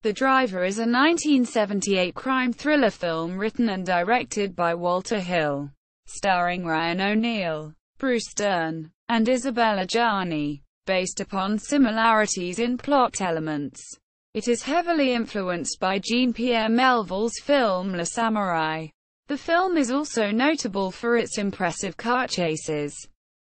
The Driver is a 1978 crime thriller film written and directed by Walter Hill, starring Ryan O'Neal, Bruce Dern, and Isabelle Adjani. Based upon similarities in plot elements, it is heavily influenced by Jean-Pierre Melville's film Le Samouraï. The film is also notable for its impressive car chases,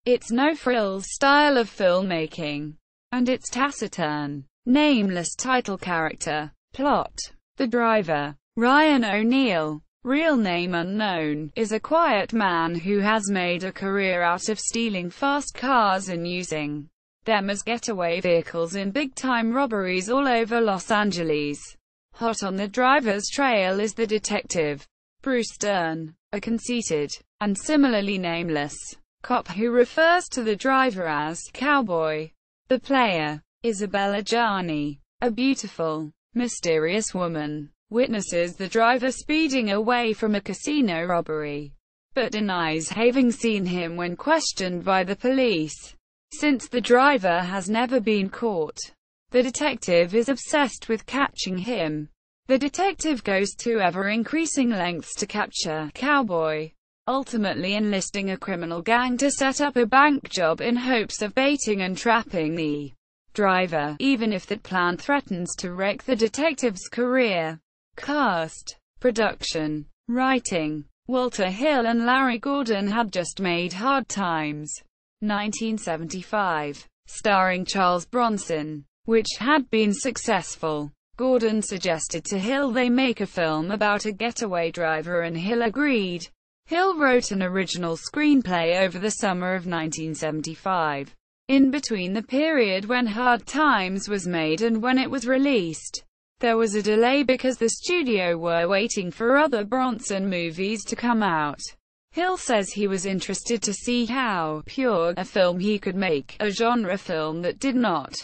its no-frills style of filmmaking, and its taciturn, nameless title character. Plot: The Driver, Ryan O'Neal, real name unknown, is a quiet man who has made a career out of stealing fast cars and using them as getaway vehicles in big-time robberies all over Los Angeles. Hot on the driver's trail is the detective, Bruce Dern, a conceited, and similarly nameless, cop who refers to the driver as Cowboy. The player, Isabelle Adjani, a beautiful, mysterious woman, witnesses the driver speeding away from a casino robbery, but denies having seen him when questioned by the police. Since the driver has never been caught, the detective is obsessed with catching him. The detective goes to ever-increasing lengths to capture Cowboy, ultimately enlisting a criminal gang to set up a bank job in hopes of baiting and trapping the driver, even if that plan threatens to wreck the detective's career. Cast, production, writing: Walter Hill and Larry Gordon had just made Hard Times, 1975, starring Charles Bronson, which had been successful. Gordon suggested to Hill they make a film about a getaway driver and Hill agreed. Hill wrote an original screenplay over the summer of 1975. In between the period when Hard Times was made and when it was released, there was a delay because the studio were waiting for other Bronson movies to come out. Hill says he was interested to see how pure a film he could make, a genre film that did not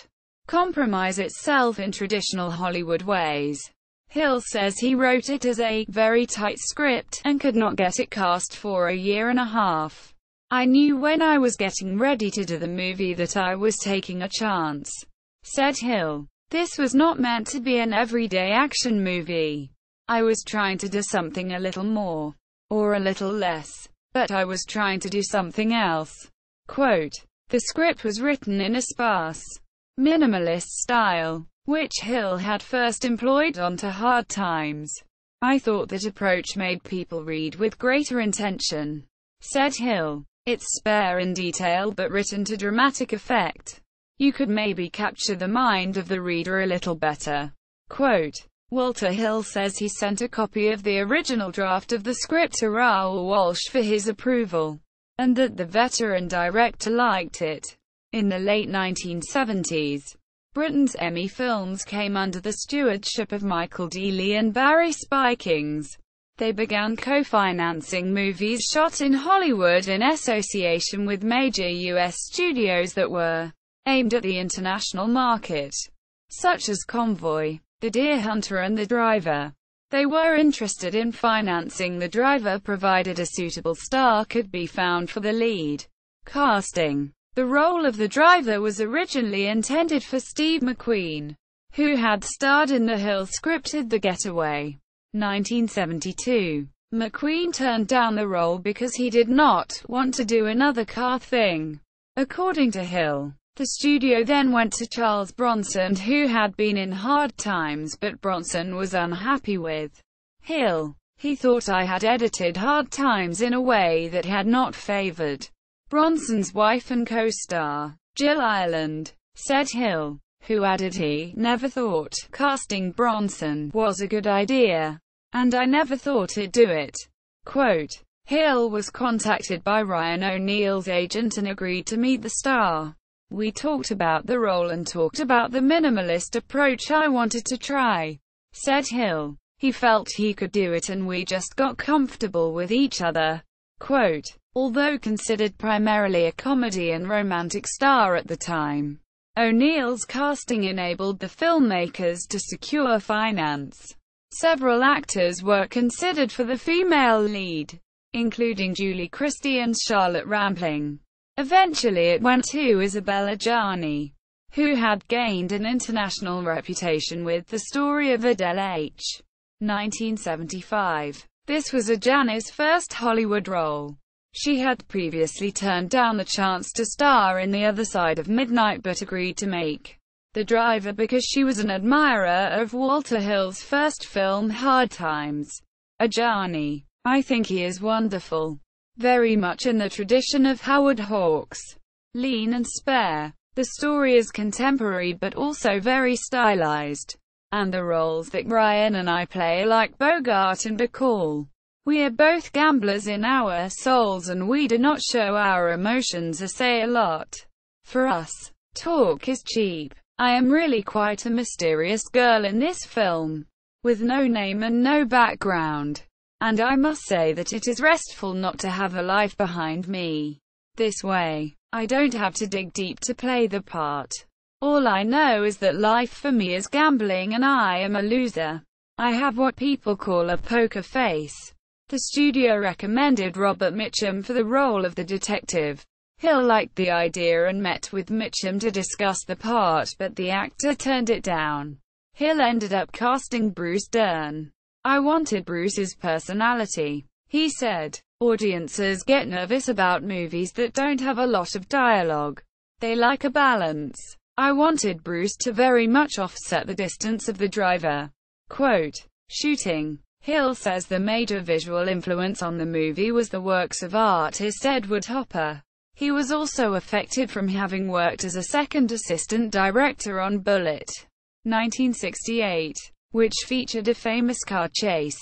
compromise itself in traditional Hollywood ways. Hill says he wrote it as a very tight script, and could not get it cast for a year and a half. I knew when I was getting ready to do the movie that I was taking a chance, said Hill. This was not meant to be an everyday action movie. I was trying to do something a little more, or a little less, but I was trying to do something else. Quote, the script was written in a sparse, minimalist style, which Hill had first employed onto Hard Times. I thought that approach made people read with greater intention, said Hill. It's spare in detail but written to dramatic effect. You could maybe capture the mind of the reader a little better. Quote, Walter Hill says he sent a copy of the original draft of the script to Raoul Walsh for his approval, and that the veteran director liked it. In the late 1970s, Britain's Emmy films came under the stewardship of Michael D. Lee and Barry Spikings. They began co-financing movies shot in Hollywood in association with major U.S. studios that were aimed at the international market, such as Convoy, The Deer Hunter and The Driver. They were interested in financing The Driver provided a suitable star could be found for the lead. Casting. The role of the driver was originally intended for Steve McQueen, who had starred in the Hill-scripted The Getaway, 1972. McQueen turned down the role because he did not want to do another car thing. According to Hill, the studio then went to Charles Bronson, who had been in Hard Times, but Bronson was unhappy with Hill. He thought I had edited Hard Times in a way that had not favored Bronson's wife and co-star, Jill Ireland, said Hill, who added he never thought casting Bronson was a good idea, and I never thought he'd do it. Quote, Hill was contacted by Ryan O'Neal's agent and agreed to meet the star. We talked about the role and talked about the minimalist approach I wanted to try, said Hill. He felt he could do it and we just got comfortable with each other. Quote, although considered primarily a comedy and romantic star at the time, O'Neal's casting enabled the filmmakers to secure finance. Several actors were considered for the female lead, including Julie Christie and Charlotte Rampling. Eventually it went to Isabelle Adjani. who had gained an international reputation with the story of Adele H. 1975. This was Adjani's first Hollywood role. She had previously turned down the chance to star in The Other Side of Midnight but agreed to make The Driver because she was an admirer of Walter Hill's first film Hard Times. Adjani: I think he is wonderful. Very much in the tradition of Howard Hawks. Lean and spare. The story is contemporary but also very stylized. And the roles that Ryan and I play are like Bogart and Bacall. We are both gamblers in our souls and we do not show our emotions or say a lot. For us, talk is cheap. I am really quite a mysterious girl in this film, with no name and no background. And I must say that it is restful not to have a life behind me. This way, I don't have to dig deep to play the part. All I know is that life for me is gambling and I am a loser. I have what people call a poker face. The studio recommended Robert Mitchum for the role of the detective. Hill liked the idea and met with Mitchum to discuss the part, but the actor turned it down. Hill ended up casting Bruce Dern. I wanted Bruce's personality. He said, audiences get nervous about movies that don't have a lot of dialogue. They like a balance. I wanted Bruce to very much offset the distance of the driver. Quote, shooting. Hill says the major visual influence on the movie was the works of artist Edward Hopper. He was also affected from having worked as a second assistant director on Bullitt, 1968, which featured a famous car chase.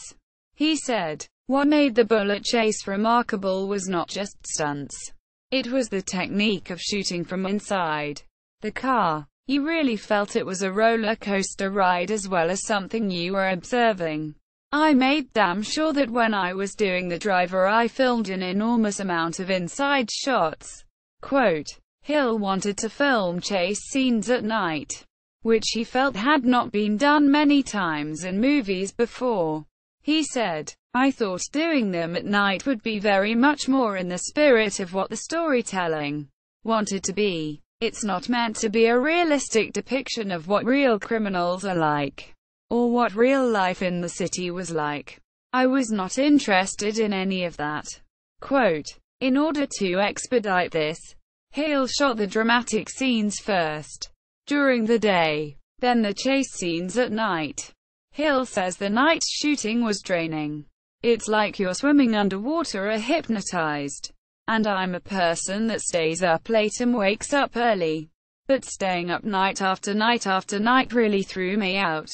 He said, what made the Bullitt chase remarkable was not just stunts. It was the technique of shooting from inside the car. You really felt it was a roller coaster ride as well as something you were observing. I made damn sure that when I was doing The Driver I filmed an enormous amount of inside shots. Quote, Hill wanted to film chase scenes at night, which he felt had not been done many times in movies before. He said, I thought doing them at night would be very much more in the spirit of what the storytelling wanted to be. It's not meant to be a realistic depiction of what real criminals are like, or what real life in the city was like. I was not interested in any of that. Quote, in order to expedite this, Hill shot the dramatic scenes first, during the day, then the chase scenes at night. Hill says the night shooting was draining. It's like you're swimming underwater or hypnotized. And I'm a person that stays up late and wakes up early. But staying up night after night after night really threw me out.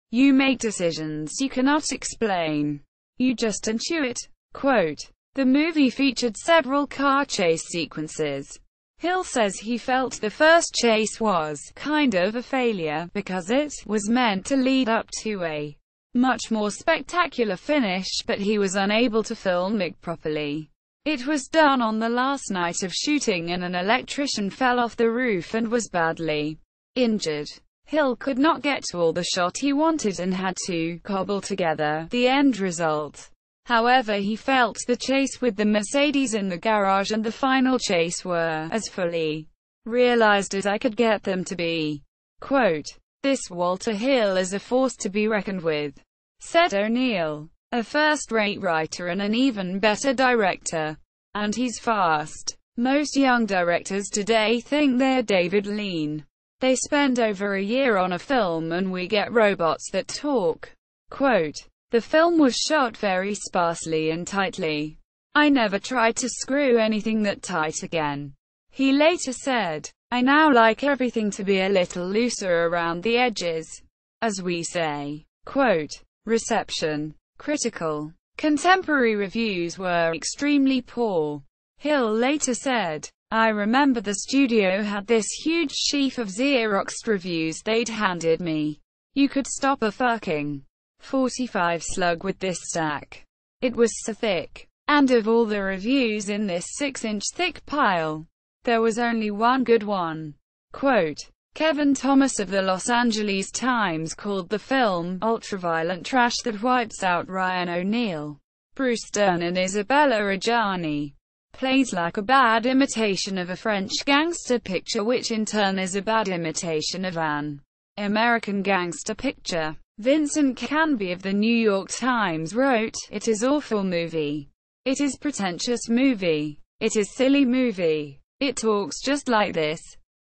You make decisions you cannot explain. You just intuit. Quote, the movie featured several car chase sequences. Hill says he felt the first chase was kind of a failure, because it was meant to lead up to a much more spectacular finish, but he was unable to film it properly. It was done on the last night of shooting and an electrician fell off the roof and was badly injured. Hill could not get to all the shot he wanted and had to cobble together the end result. However, he felt the chase with the Mercedes in the garage and the final chase were as fully realized as I could get them to be. Quote, this Walter Hill is a force to be reckoned with, said O'Neill. A first-rate writer and an even better director. And he's fast. Most young directors today think they're David Lean. They spend over a year on a film and we get robots that talk. Quote, the film was shot very sparsely and tightly. I never tried to screw anything that tight again. He later said, I now like everything to be a little looser around the edges, as we say. Quote, reception. Critical. Contemporary reviews were extremely poor. Hill later said, I remember the studio had this huge sheaf of Xeroxed reviews they'd handed me. You could stop a fucking 45 slug with this stack. It was so thick. And of all the reviews in this 6-inch thick pile, there was only one good one. Quote, Kevin Thomas of the Los Angeles Times called the film ultraviolent trash that wipes out Ryan O'Neal, Bruce Dern and Isabelle Adjani. plays like a bad imitation of a French gangster picture, which in turn is a bad imitation of an American gangster picture. Vincent Canby of the New York Times wrote, "It is awful movie. It is pretentious movie. It is silly movie. It talks just like this."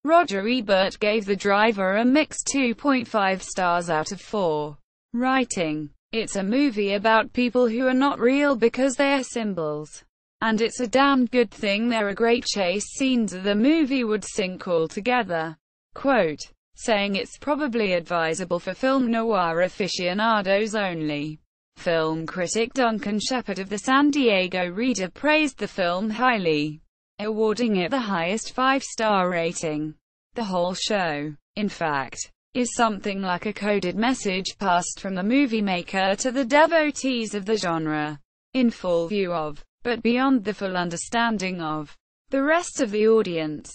Roger Ebert gave The Driver a mixed 2.5 stars out of 4, writing, "It's a movie about people who are not real because they are symbols. And it's a damned good thing there are great chase scenes or the movie would sink altogether." Quote, saying it's probably advisable for film noir aficionados only. Film critic Duncan Shepherd of the San Diego Reader praised the film highly, awarding it the highest 5-star rating. The whole show, in fact, is something like a coded message passed from the movie maker to the devotees of the genre, in full view of, but beyond the full understanding of, the rest of the audience.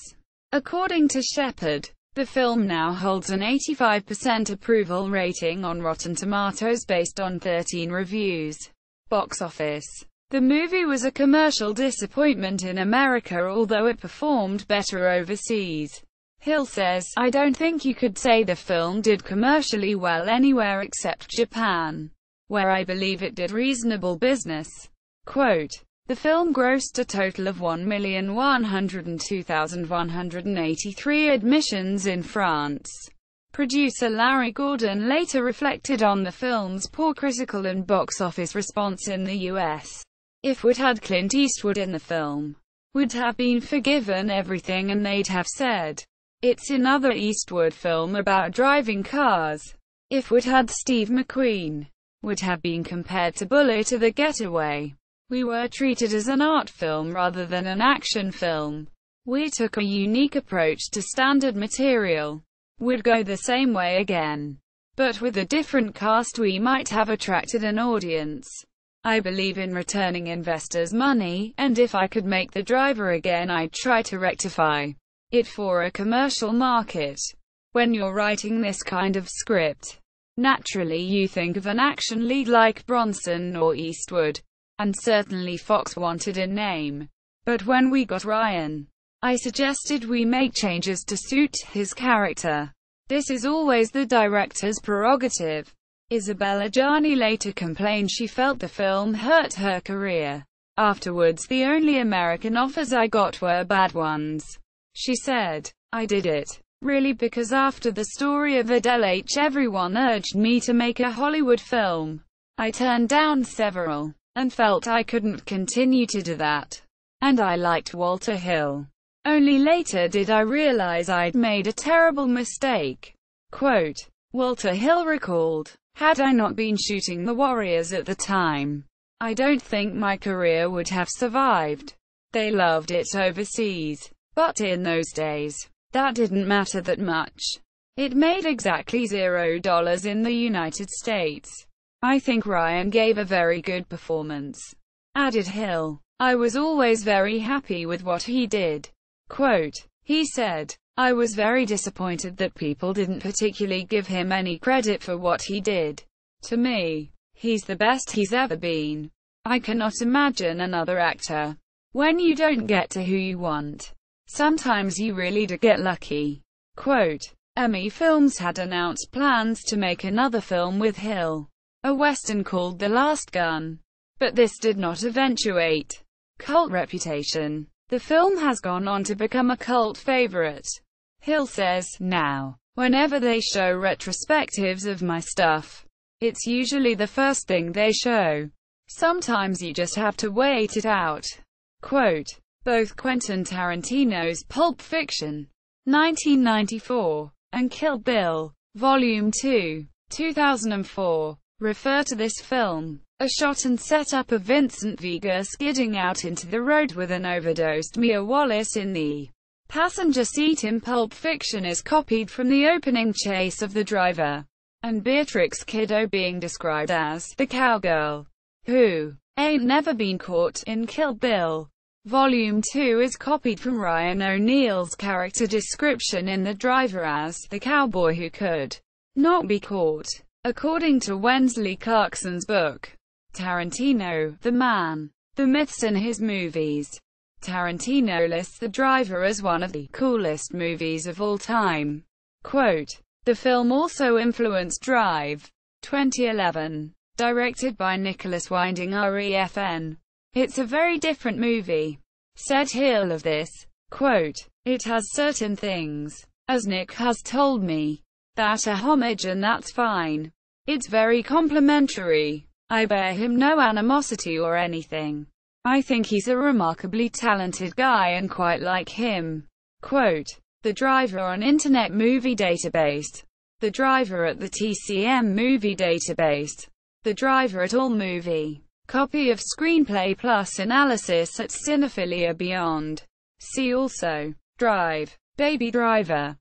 According to Shepherd, the film now holds an 85% approval rating on Rotten Tomatoes based on 13 reviews. Box office. The movie was a commercial disappointment in America, although it performed better overseas. Hill says, "I don't think you could say the film did commercially well anywhere except Japan, where I believe it did reasonable business." Quote, "The film grossed a total of 1,102,183 admissions in France." Producer Larry Gordon later reflected on the film's poor critical and box office response in the US. "If we'd had Clint Eastwood in the film, we'd have been forgiven everything and they'd have said, it's another Eastwood film about driving cars. If we'd had Steve McQueen, would have been compared to Bullet or The Getaway. We were treated as an art film rather than an action film. We took a unique approach to standard material. We'd go the same way again. But with a different cast we might have attracted an audience. I believe in returning investors' money, and if I could make The Driver again I'd try to rectify it for a commercial market." When you're writing this kind of script, naturally you think of an action lead like Bronson or Eastwood. And certainly Fox wanted a name. But when we got Ryan, I suggested we make changes to suit his character. This is always the director's prerogative. Isabelle Adjani later complained she felt the film hurt her career. "Afterwards the only American offers I got were bad ones." She said, "I did it, really, because after the story of Adele H everyone urged me to make a Hollywood film. I turned down several, and felt I couldn't continue to do that. And I liked Walter Hill. Only later did I realize I'd made a terrible mistake." Quote, Walter Hill recalled, "Had I not been shooting The Warriors at the time, I don't think my career would have survived. They loved it overseas. But in those days, that didn't matter that much. It made exactly $0 in the United States. I think Ryan gave a very good performance." Added Hill, "I was always very happy with what he did." Quote, he said, "I was very disappointed that people didn't particularly give him any credit for what he did. To me, he's the best he's ever been. I cannot imagine another actor. When you don't get to who you want, sometimes you really do get lucky." Quote, Emmy Films had announced plans to make another film with Hill, a western called The Last Gun. But this did not eventuate. Cult reputation. The film has gone on to become a cult favorite. Hill says, "Now, whenever they show retrospectives of my stuff, it's usually the first thing they show. Sometimes you just have to wait it out." Quote, both Quentin Tarantino's Pulp Fiction, 1994, and Kill Bill, Volume 2, 2004, refer to this film. A shot and setup of Vincent Vega skidding out into the road with an overdosed Mia Wallace in the passenger seat in Pulp Fiction is copied from the opening chase of The Driver, and Beatrix Kiddo being described as the cowgirl who ain't never been caught in Kill Bill. Volume 2 is copied from Ryan O'Neal's character description in The Driver as the cowboy who could not be caught. According to Wensley Clarkson's book, Tarantino, The Man, The Myths in His Movies, Tarantino lists The Driver as one of the coolest movies of all time. Quote, the film also influenced Drive. 2011. Directed by Nicholas Winding Refn. It's a very different movie. Said Hill of this. Quote, it has certain things, as Nick has told me, that are homage, and that's fine. It's very complimentary. I bear him no animosity or anything. I think he's a remarkably talented guy and quite like him. Quote, The Driver on Internet Movie Database. The Driver at the TCM Movie Database. The Driver at AllMovie. Copy of Screenplay Plus analysis at Cinephilia Beyond. See also. Drive. Baby Driver.